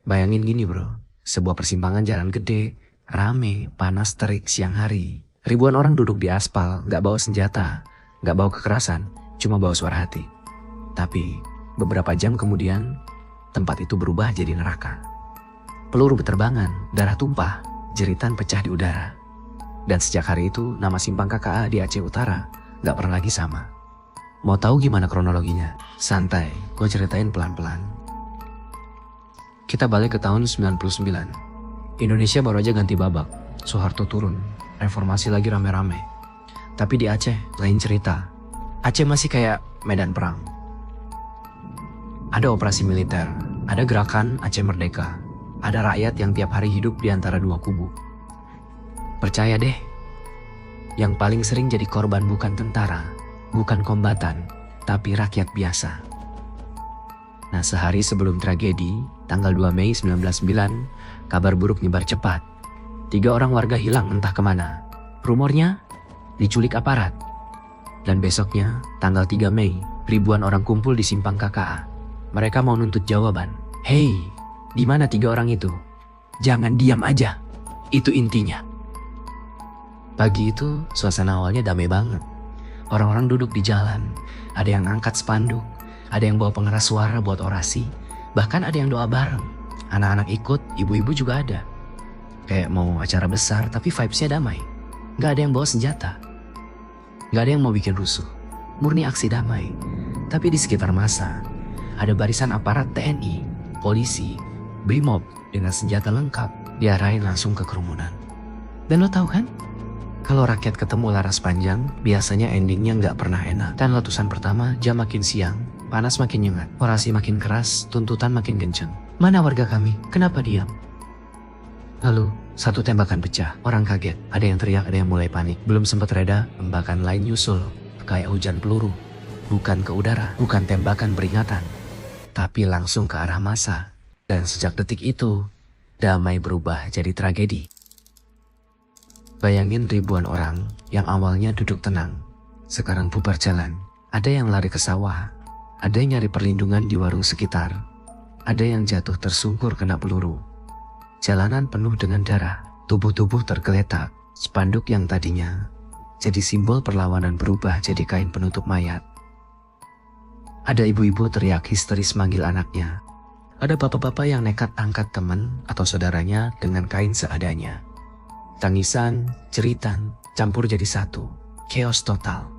Bayangin gini bro, sebuah persimpangan jalan gede, rame, panas terik siang hari. Ribuan orang duduk di aspal, gak bawa senjata, gak bawa kekerasan, cuma bawa suara hati. Tapi beberapa jam kemudian, tempat itu berubah jadi neraka. Peluru berterbangan, darah tumpah, jeritan pecah di udara. Dan sejak hari itu, nama simpang KKA di Aceh Utara gak pernah lagi sama. Mau tahu gimana kronologinya? Santai, gue ceritain pelan-pelan. Kita balik ke tahun 99. Indonesia baru aja ganti babak. Soeharto turun, reformasi lagi rame-rame. Tapi di Aceh lain cerita. Aceh masih kayak medan perang. Ada operasi militer, ada gerakan Aceh Merdeka, ada rakyat yang tiap hari hidup di antara dua kubu. Percaya deh, yang paling sering jadi korban bukan tentara, bukan kombatan, tapi rakyat biasa. Nah, sehari sebelum tragedi, tanggal 2 Mei 1999, kabar buruk nyebar cepat. 3 orang warga hilang entah kemana. Rumornya, diculik aparat. Dan besoknya, tanggal 3 Mei, ribuan orang kumpul di simpang KKA. Mereka mau nuntut jawaban. Hei, di mana 3 orang itu? Jangan diam aja. Itu intinya. Pagi itu, suasana awalnya damai banget. Orang-orang duduk di jalan. Ada yang angkat spanduk. Ada yang bawa pengeras suara buat orasi. Bahkan ada yang doa bareng. Anak-anak ikut, ibu-ibu juga ada. Kayak mau acara besar tapi vibes-nya damai. Gak ada yang bawa senjata. Gak ada yang mau bikin rusuh. Murni aksi damai. Tapi di sekitar masa, ada barisan aparat TNI, polisi, Brimob dengan senjata lengkap diarahin langsung ke kerumunan. Dan lo tahu kan? Kalau rakyat ketemu laras panjang, biasanya endingnya nggak pernah enak. Dan letusan pertama, jam makin siang, panas makin nyengat, orasi makin keras, tuntutan makin kenceng. Mana warga kami? Kenapa diam? Lalu, satu tembakan pecah. Orang kaget, ada yang teriak, ada yang mulai panik. Belum sempat reda, tembakan lain nyusul. Kayak hujan peluru. Bukan ke udara, bukan tembakan peringatan. Tapi langsung ke arah massa. Dan sejak detik itu, damai berubah jadi tragedi. Bayangin ribuan orang yang awalnya duduk tenang, sekarang bubar jalan. Ada yang lari ke sawah, ada yang nyari perlindungan di warung sekitar, ada yang jatuh tersungkur kena peluru. Jalanan penuh dengan darah, tubuh-tubuh tergeletak, spanduk yang tadinya jadi simbol perlawanan berubah jadi kain penutup mayat. Ada ibu-ibu teriak histeris manggil anaknya. Ada bapak-bapak yang nekat angkat teman atau saudaranya dengan kain seadanya. Tangisan, jeritan, campur jadi satu. Chaos total.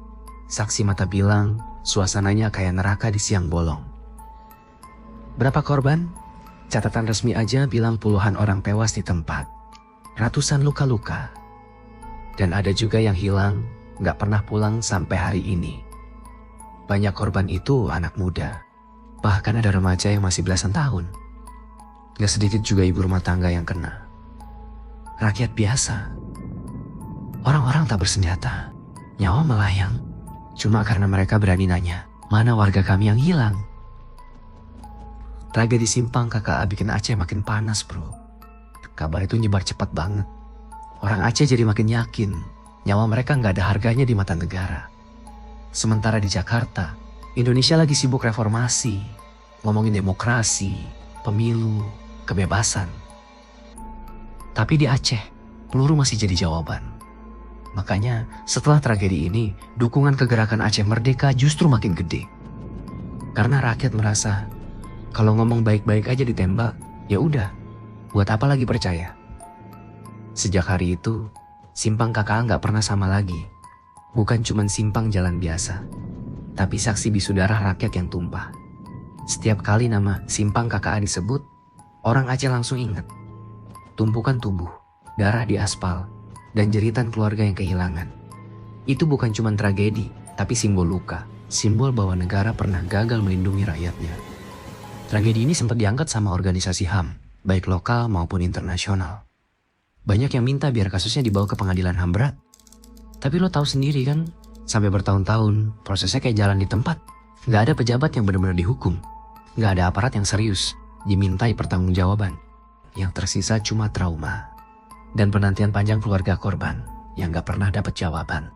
Saksi mata bilang, suasananya kayak neraka di siang bolong. Berapa korban? Catatan resmi aja bilang puluhan orang tewas di tempat. Ratusan luka-luka. Dan ada juga yang hilang, gak pernah pulang sampai hari ini. Banyak korban itu anak muda. Bahkan ada remaja yang masih belasan tahun. Gak sedikit juga ibu rumah tangga yang kena. Rakyat biasa. Orang-orang tak bersenjata. Nyawa melayang. Cuma karena mereka berani nanya, mana warga kami yang hilang? Tragedi simpang KKA bikin Aceh makin panas bro. Kabar itu nyebar cepat banget. Orang Aceh jadi makin yakin, nyawa mereka gak ada harganya di mata negara. Sementara di Jakarta, Indonesia lagi sibuk reformasi, ngomongin demokrasi, pemilu, kebebasan. Tapi di Aceh, peluru masih jadi jawaban. Makanya setelah tragedi ini, dukungan ke gerakan Aceh Merdeka justru makin gede. Karena rakyat merasa, kalau ngomong baik-baik aja ditembak, ya udah, buat apa lagi percaya? Sejak hari itu, simpang KKA nggak pernah sama lagi. Bukan cuma simpang jalan biasa, tapi saksi bisu darah rakyat yang tumpah. Setiap kali nama simpang KKA disebut, orang Aceh langsung ingat. Tumpukan tubuh, darah di aspal, dan jeritan keluarga yang kehilangan. Itu bukan cuma tragedi, tapi simbol luka. Simbol bahwa negara pernah gagal melindungi rakyatnya. Tragedi ini sempat diangkat sama organisasi HAM, baik lokal maupun internasional. Banyak yang minta biar kasusnya dibawa ke pengadilan HAM berat. Tapi lo tahu sendiri kan, sampai bertahun-tahun prosesnya kayak jalan di tempat. Gak ada pejabat yang benar-benar dihukum. Gak ada aparat yang serius, dimintai pertanggungjawaban. Yang tersisa cuma trauma dan penantian panjang keluarga korban yang gak pernah dapat jawaban.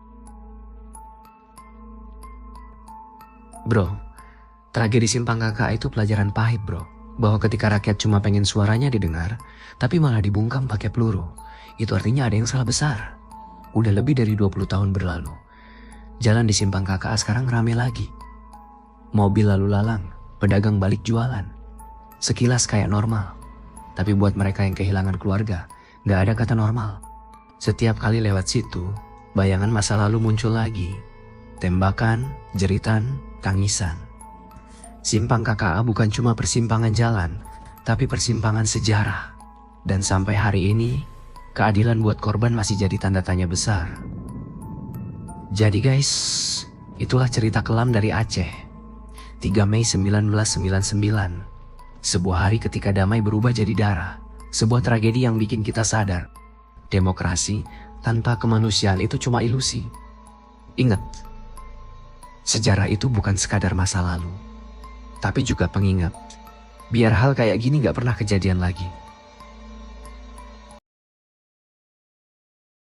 Bro, tragedi simpang KKA itu pelajaran pahit bro. Bahwa ketika rakyat cuma pengen suaranya didengar, tapi malah dibungkam pakai peluru, itu artinya ada yang salah besar. Udah lebih dari 20 tahun berlalu. Jalan di Simpang KKA sekarang rame lagi. Mobil lalu lalang, pedagang balik jualan. Sekilas kayak normal. Tapi buat mereka yang kehilangan keluarga, gak ada kata normal. Setiap kali lewat situ, bayangan masa lalu muncul lagi. Tembakan, jeritan, tangisan. Simpang KKA bukan cuma persimpangan jalan, tapi persimpangan sejarah. Dan sampai hari ini, keadilan buat korban masih jadi tanda tanya besar. Jadi guys, itulah cerita kelam dari Aceh. 3 Mei 1999. Sebuah hari ketika damai berubah jadi darah. Sebuah tragedi yang bikin kita sadar. Demokrasi tanpa kemanusiaan itu cuma ilusi. Ingat, sejarah itu bukan sekadar masa lalu, tapi juga pengingat. Biar hal kayak gini gak pernah kejadian lagi.